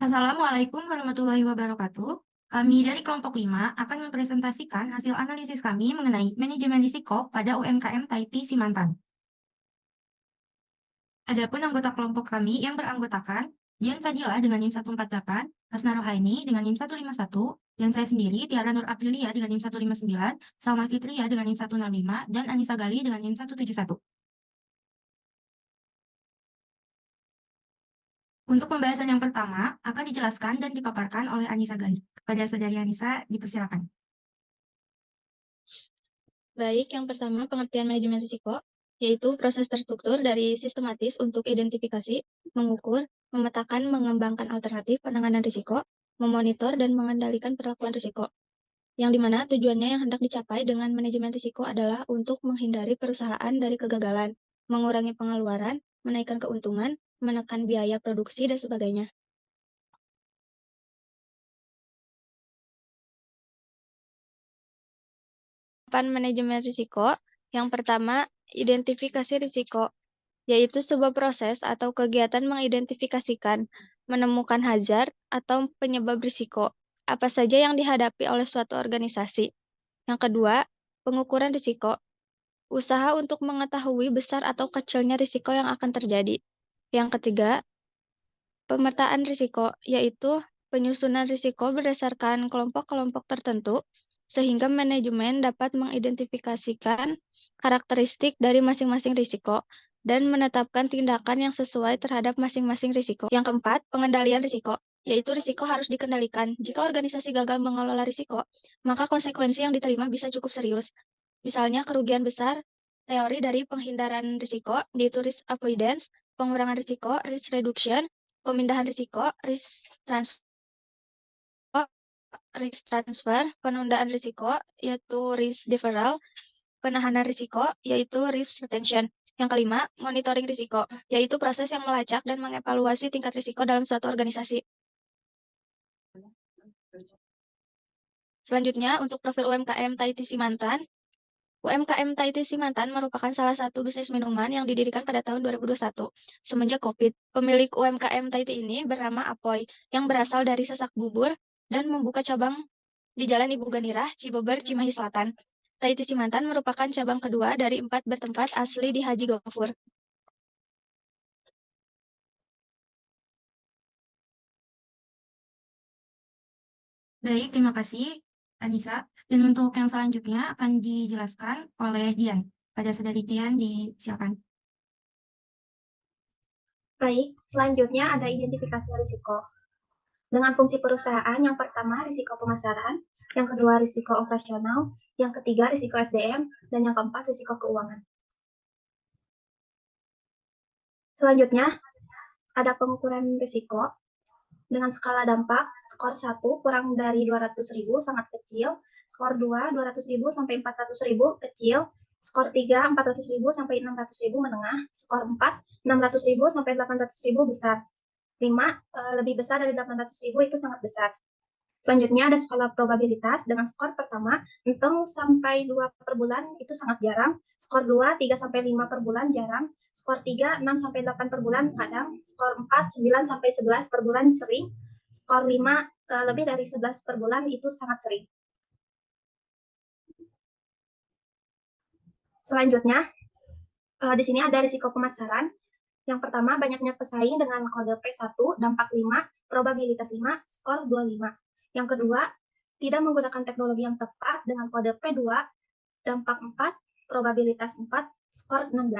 Assalamualaikum warahmatullahi wabarakatuh. Kami dari kelompok 5 akan mempresentasikan hasil analisis kami mengenai manajemen risiko pada UMKM Taiti Simantan. Adapun anggota kelompok kami yang beranggotakan Dian Fadila dengan NIM 148, Hasna Rohaini dengan NIM 151, dan saya sendiri Tiara Nur Aprilia dengan NIM 159, Salma Fitria dengan NIM 165, dan Anissa Gali dengan NIM 171. Untuk pembahasan yang pertama akan dijelaskan dan dipaparkan oleh Anissa Gali. Kepada Saudari Anissa, dipersilakan. Baik, yang pertama pengertian manajemen risiko, yaitu proses terstruktur dari sistematis untuk identifikasi, mengukur, memetakan, mengembangkan alternatif penanganan risiko, memonitor, dan mengendalikan perlakuan risiko. Yang dimana tujuannya yang hendak dicapai dengan manajemen risiko adalah untuk menghindari perusahaan dari kegagalan, mengurangi pengeluaran, menaikkan keuntungan, menekan biaya produksi, dan sebagainya. Manajemen risiko, yang pertama, identifikasi risiko, yaitu sebuah proses atau kegiatan mengidentifikasikan, menemukan hazard atau penyebab risiko, apa saja yang dihadapi oleh suatu organisasi. Yang kedua, pengukuran risiko, usaha untuk mengetahui besar atau kecilnya risiko yang akan terjadi. Yang ketiga, pemetaan risiko, yaitu penyusunan risiko berdasarkan kelompok-kelompok tertentu, sehingga manajemen dapat mengidentifikasikan karakteristik dari masing-masing risiko dan menetapkan tindakan yang sesuai terhadap masing-masing risiko. Yang keempat, pengendalian risiko, yaitu risiko harus dikendalikan. Jika organisasi gagal mengelola risiko, maka konsekuensi yang diterima bisa cukup serius. Misalnya kerugian besar, teori dari penghindaran risiko, yaitu risk avoidance, pengurangan risiko, risk reduction, pemindahan risiko, risk transfer, penundaan risiko, yaitu risk deferral, penahanan risiko, yaitu risk retention. Yang kelima, monitoring risiko, yaitu proses yang melacak dan mengevaluasi tingkat risiko dalam suatu organisasi. Selanjutnya, untuk profil UMKM Taiti Simantan, UMKM Taiti Simantan merupakan salah satu bisnis minuman yang didirikan pada tahun 2021. Semenjak COVID, pemilik UMKM Taiti ini bernama Apoy, yang berasal dari Sasak Bubur dan membuka cabang di Jalan Ibu Ganirah, Cibeber, Cimahi Selatan. Taiti Simantan merupakan cabang kedua dari 4 bertempat asli di Haji Gofur. Baik, terima kasih, Anissa. Dan untuk yang selanjutnya akan dijelaskan oleh Dian. Pada Saudari Dian, disilakan. Baik, selanjutnya ada identifikasi risiko. Dengan fungsi perusahaan, yang pertama risiko pemasaran, yang kedua risiko operasional, yang ketiga risiko SDM, dan yang keempat risiko keuangan. Selanjutnya, ada pengukuran risiko dengan skala dampak, skor 1 kurang dari 200.000 sangat kecil, skor 2 200.000 sampai 400.000 kecil, skor 3 400.000 sampai 600.000 menengah, skor 4 600.000 sampai 800.000 besar. 5 lebih besar dari 800.000 itu sangat besar. Selanjutnya ada skala probabilitas dengan skor pertama 0 sampai 2 per bulan itu sangat jarang, skor 2 3 sampai 5 per bulan jarang, skor 3 6 sampai 8 per bulan kadang, skor 4 9 sampai 11 per bulan sering, skor 5 lebih dari 11 per bulan itu sangat sering. Selanjutnya di sini ada risiko pemasaran. Yang pertama, banyaknya pesaing dengan kode P1, dampak 5, probabilitas 5, skor 25. Yang kedua, tidak menggunakan teknologi yang tepat dengan kode P2, dampak 4, probabilitas 4, skor 16.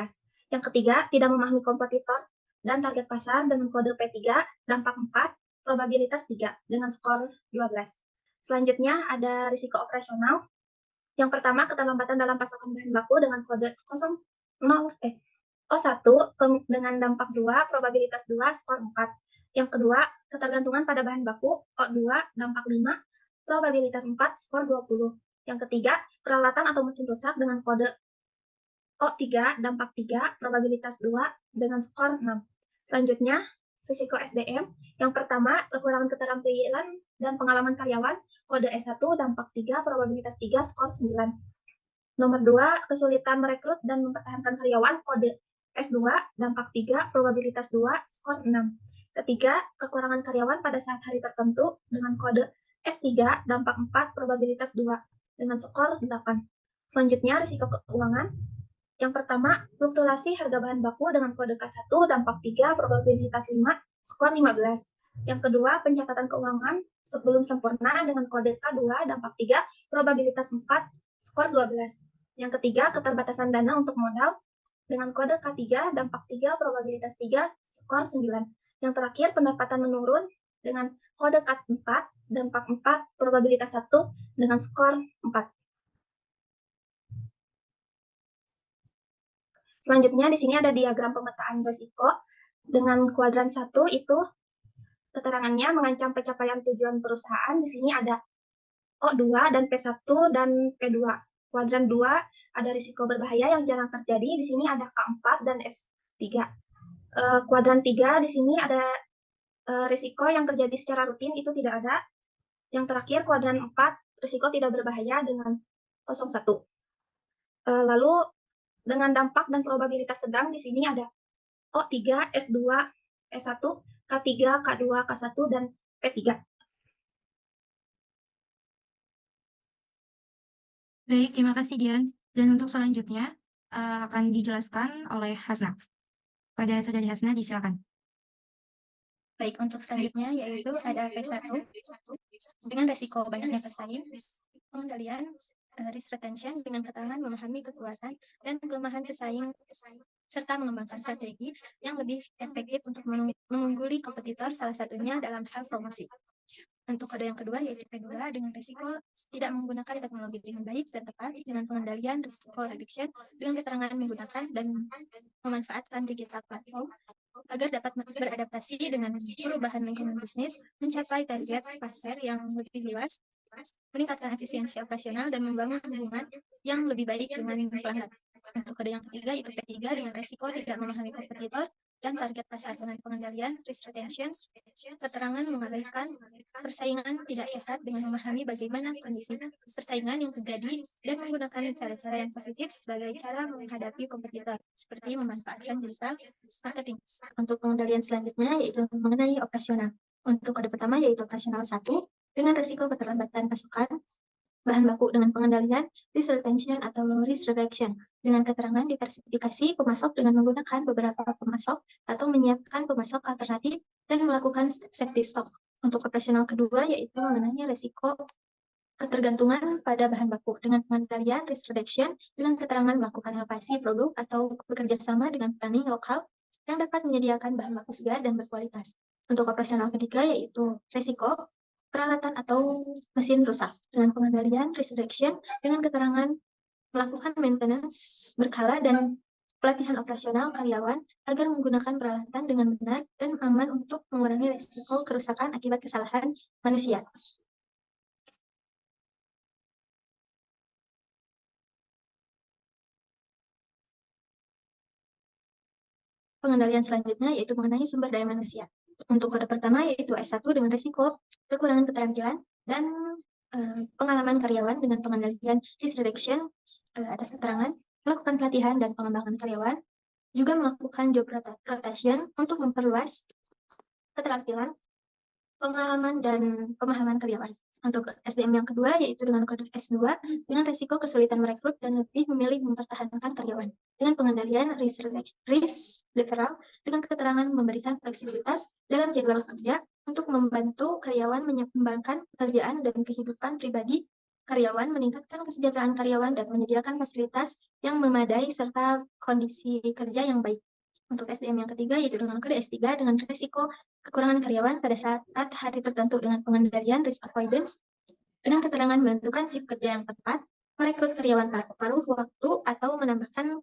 Yang ketiga, tidak memahami kompetitor dan target pasar dengan kode P3, dampak 4, probabilitas 3, dengan skor 12. Selanjutnya, ada risiko operasional. Yang pertama, keterlambatan dalam pasokan bahan baku dengan kode 01 dengan dampak 2, probabilitas 2, skor 4. Yang kedua, ketergantungan pada bahan baku O2, dampak 5, probabilitas 4, skor 20. Yang ketiga, peralatan atau mesin rusak dengan kode O3, dampak 3, probabilitas 2, dengan skor 6. Selanjutnya, risiko SDM. Yang pertama, kekurangan keterampilan dan pengalaman karyawan, kode S1, dampak 3, probabilitas 3, skor 9. Nomor 2, kesulitan merekrut dan mempertahankan karyawan, kode S2, dampak 3, probabilitas 2, skor 6. Ketiga, kekurangan karyawan pada saat hari tertentu dengan kode S3 dampak 4 probabilitas 2 dengan skor 8. Selanjutnya, risiko keuangan. Yang pertama, fluktuasi harga bahan baku dengan kode K1 dampak 3 probabilitas 5 skor 15. Yang kedua, pencatatan keuangan sebelum sempurna dengan kode K2 dampak 3 probabilitas 4 skor 12. Yang ketiga, keterbatasan dana untuk modal dengan kode K3 dampak 3 probabilitas 3 skor 9. Yang terakhir, pendapatan menurun dengan kode K4 dampak 4 probabilitas 1 dengan skor 4. Selanjutnya di sini ada diagram pemetaan risiko dengan kuadran 1 itu keterangannya mengancam pencapaian tujuan perusahaan. Di sini ada O2 dan P1 dan P2. Kuadran 2 ada risiko berbahaya yang jarang terjadi. Di sini ada K4 dan S3. Kuadran 3 di sini ada risiko yang terjadi secara rutin itu tidak ada. Yang terakhir kuadran 4 risiko tidak berbahaya dengan 01. Lalu dengan dampak dan probabilitas sedang di sini ada O3, S2, S1, K3, K2, K1, dan P3. Baik, terima kasih Dian. Dan untuk selanjutnya akan dijelaskan oleh Hasna. Pada saudari Hasna, disilakan. Baik, untuk selanjutnya yaitu ada P1 dengan resiko banyaknya pesaing, pengendalian risk retention dengan keterangan memahami kekuatan dan kelemahan pesaing serta mengembangkan strategi yang lebih efektif untuk mengungguli kompetitor, salah satunya dalam hal promosi. Untuk kode yang kedua yaitu P2 dengan risiko tidak menggunakan teknologi dengan baik dan tepat dengan pengendalian risiko reduction dengan keterangan menggunakan dan memanfaatkan digital platform agar dapat beradaptasi dengan perubahan lingkungan bisnis, mencapai target pasar yang lebih luas, meningkatkan efisiensi operasional dan membangun hubungan yang lebih baik dengan pelanggan. Untuk kode yang ketiga yaitu P3 dengan risiko tidak memahami kompetitor dan target pasar dengan pengendalian risk retention, keterangan mengabaikan persaingan tidak sehat dengan memahami bagaimana kondisi persaingan yang terjadi dan menggunakan cara-cara yang positif sebagai cara menghadapi kompetitor, seperti memanfaatkan digital marketing. Untuk pengendalian selanjutnya yaitu mengenai operasional. Untuk kode pertama yaitu operasional 1 dengan risiko keterlambatan pasokan bahan baku dengan pengendalian risk retention atau risk reduction dengan keterangan diversifikasi pemasok dengan menggunakan beberapa pemasok atau menyiapkan pemasok alternatif dan melakukan safety stock. Untuk operasional kedua yaitu mengenai risiko ketergantungan pada bahan baku dengan pengendalian risk reduction dengan keterangan melakukan inovasi produk atau bekerja sama dengan petani lokal yang dapat menyediakan bahan baku segar dan berkualitas. Untuk operasional ketiga yaitu risiko peralatan atau mesin rusak dengan pengendalian risk reduction dengan keterangan melakukan maintenance berkala dan pelatihan operasional karyawan agar menggunakan peralatan dengan benar dan aman untuk mengurangi risiko kerusakan akibat kesalahan manusia. Pengendalian selanjutnya yaitu mengenai sumber daya manusia. Untuk kode pertama yaitu S1 dengan risiko kekurangan keterampilan dan pengalaman karyawan dengan pengendalian risk reduction atas keterangan, melakukan pelatihan dan pengembangan karyawan, juga melakukan job rotation untuk memperluas keterampilan, pengalaman, dan pemahaman karyawan. Untuk SDM yang kedua yaitu dengan kode S2 dengan risiko kesulitan merekrut dan lebih memilih mempertahankan karyawan dengan pengendalian risk deferral dengan keterangan memberikan fleksibilitas dalam jadwal kerja untuk membantu karyawan menyeimbangkan pekerjaan dan kehidupan pribadi karyawan, meningkatkan kesejahteraan karyawan dan menyediakan fasilitas yang memadai serta kondisi kerja yang baik. Untuk SDM yang ketiga yaitu dengan kode S3 dengan risiko kekurangan karyawan pada saat hari tertentu dengan pengendalian risk avoidance dengan keterangan menentukan shift kerja yang tepat, merekrut karyawan paruh waktu atau menambahkan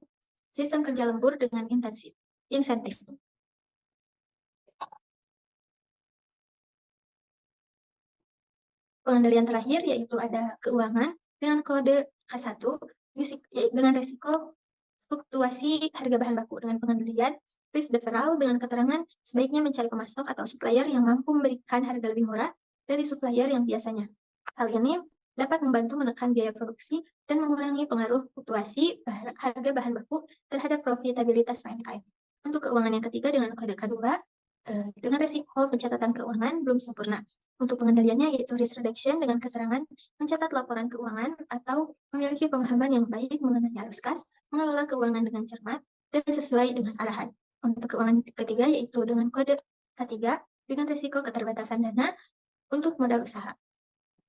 sistem kerja lembur dengan insentif. Pengendalian terakhir yaitu ada keuangan dengan kode K1 dengan risiko fluktuasi harga bahan baku dengan pengendalian risk deferral dengan keterangan sebaiknya mencari pemasok atau supplier yang mampu memberikan harga lebih murah dari supplier yang biasanya. Hal ini dapat membantu menekan biaya produksi dan mengurangi pengaruh fluktuasi harga bahan baku terhadap profitabilitas UMKM. Untuk keuangan yang ketiga dengan kode K2 Dengan risiko pencatatan keuangan belum sempurna. Untuk pengendaliannya yaitu risk reduction dengan keterangan mencatat laporan keuangan atau memiliki pemahaman yang baik mengenai arus kas, mengelola keuangan dengan cermat, dan sesuai dengan arahan. Untuk keuangan ketiga yaitu dengan kode K3 dengan risiko keterbatasan dana untuk modal usaha.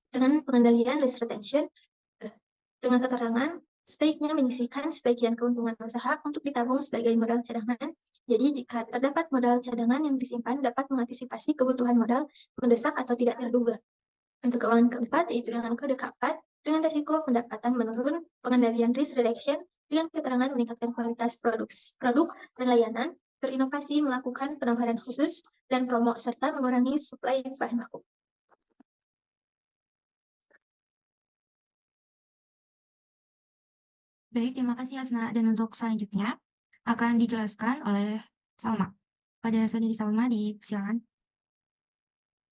Dengan pengendalian risk retention dengan keterangan sebaiknya menyisihkan sebagian keuntungan usaha untuk ditabung sebagai modal cadangan. Jadi jika terdapat modal cadangan yang disimpan dapat mengantisipasi kebutuhan modal mendesak atau tidak terduga. Untuk keuangan keempat yaitu dengan kode K4 dengan risiko pendapatan menurun, pengendalian risk reduction dengan keterangan meningkatkan kualitas produk dan layanan, berinovasi melakukan penawaran khusus dan promo serta mengurangi suplai bahan baku. Baik, terima kasih Hasna. Dan untuk selanjutnya akan dijelaskan oleh Salma. Pada saudari Salma, silakan.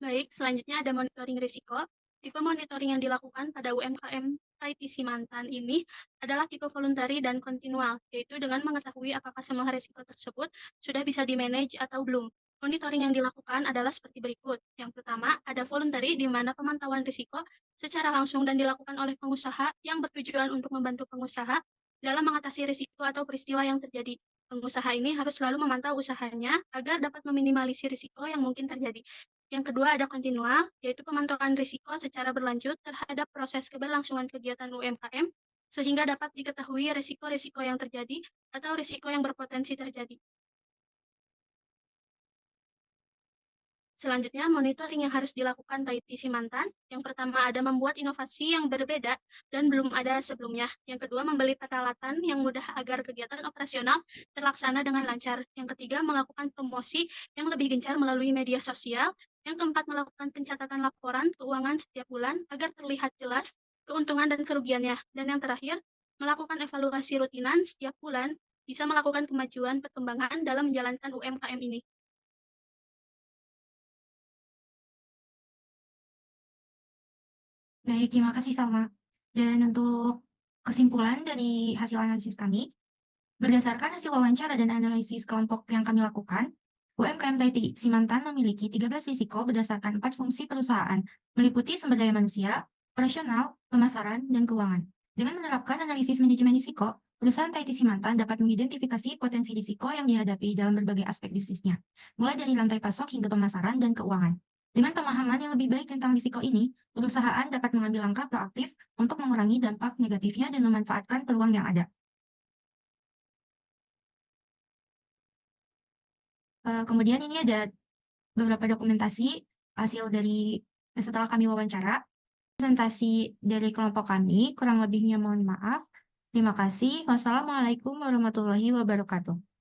Baik, selanjutnya ada monitoring risiko. Tipe monitoring yang dilakukan pada UMKM ITC Mantan ini adalah tipe voluntary dan kontinual, yaitu dengan mengetahui apakah semua risiko tersebut sudah bisa di-manage atau belum. Monitoring yang dilakukan adalah seperti berikut. Yang pertama, ada voluntary di mana pemantauan risiko secara langsung dan dilakukan oleh pengusaha yang bertujuan untuk membantu pengusaha dalam mengatasi risiko atau peristiwa yang terjadi. Pengusaha ini harus selalu memantau usahanya agar dapat meminimalisir risiko yang mungkin terjadi. Yang kedua ada kontinual, yaitu pemantauan risiko secara berlanjut terhadap proses keberlangsungan kegiatan UMKM, sehingga dapat diketahui risiko-risiko yang terjadi atau risiko yang berpotensi terjadi. Selanjutnya, monitoring yang harus dilakukan ITC Mantan. Yang pertama ada membuat inovasi yang berbeda dan belum ada sebelumnya. Yang kedua, membeli peralatan yang mudah agar kegiatan operasional terlaksana dengan lancar. Yang ketiga, melakukan promosi yang lebih gencar melalui media sosial. Yang keempat, melakukan pencatatan laporan keuangan setiap bulan agar terlihat jelas keuntungan dan kerugiannya. Dan yang terakhir, melakukan evaluasi rutinan setiap bulan bisa melakukan kemajuan perkembangan dalam menjalankan UMKM ini. Baik, terima kasih Salma. Dan untuk kesimpulan dari hasil analisis kami, berdasarkan hasil wawancara dan analisis kelompok yang kami lakukan, UMKM Taiti Simantan memiliki 13 risiko berdasarkan 4 fungsi perusahaan, meliputi sumber daya manusia, operasional, pemasaran, dan keuangan. Dengan menerapkan analisis manajemen risiko, perusahaan Taiti Simantan dapat mengidentifikasi potensi risiko yang dihadapi dalam berbagai aspek bisnisnya, mulai dari rantai pasok hingga pemasaran dan keuangan. Dengan pemahaman yang lebih baik tentang risiko ini, perusahaan dapat mengambil langkah proaktif untuk mengurangi dampak negatifnya dan memanfaatkan peluang yang ada. Kemudian ini ada beberapa dokumentasi hasil dari setelah kami wawancara. Presentasi dari kelompok kami, kurang lebihnya mohon maaf. Terima kasih. Wassalamualaikum warahmatullahi wabarakatuh.